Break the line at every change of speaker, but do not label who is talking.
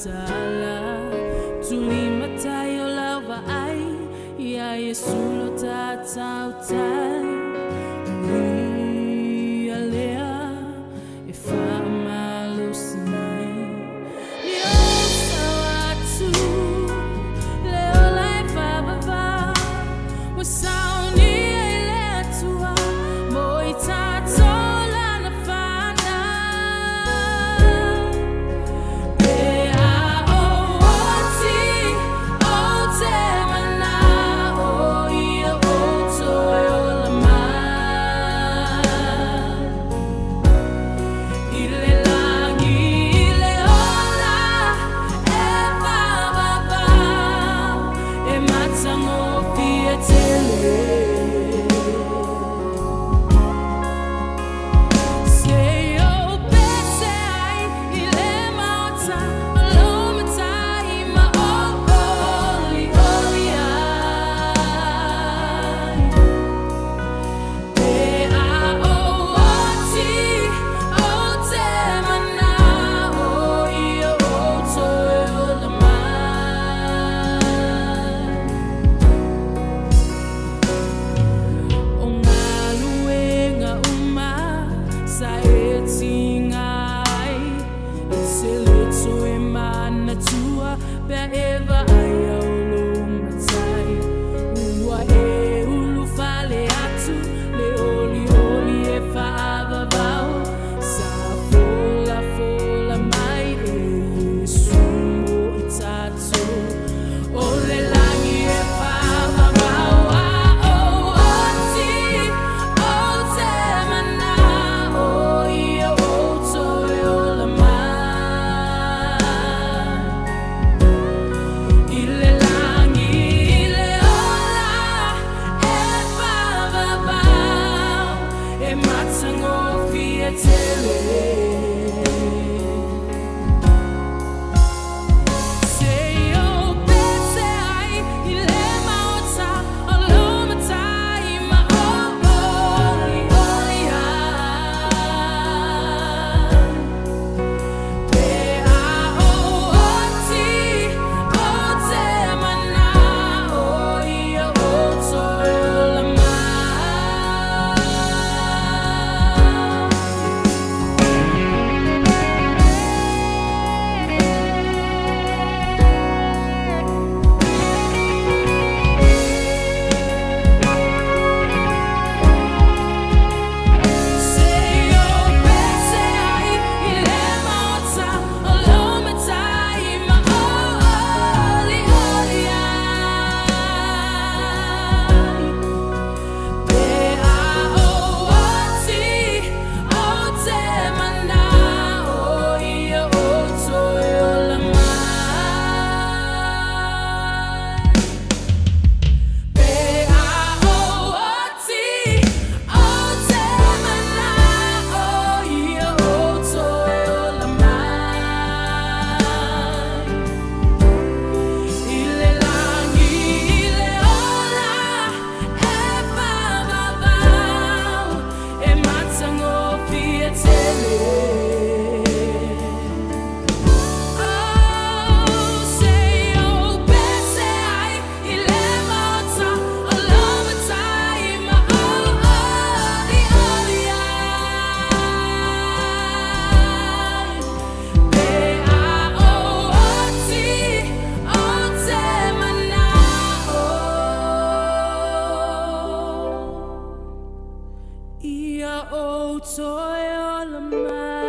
sala tuli matayo lava ai ya Yesu lo tatau tai ia lea e fa malo sinai ni o sawatu leo lai fa va wasauni ele tua moi tatola na fana Be'eva aya ulu matai ua e ulu fale atu le oli oli e fa'ava vau sa fola fola mai e Yesu mo i tatu o le langi e fa'ava vau a o oti o te mana o ia o toi o la mai Ia o toi o la mai.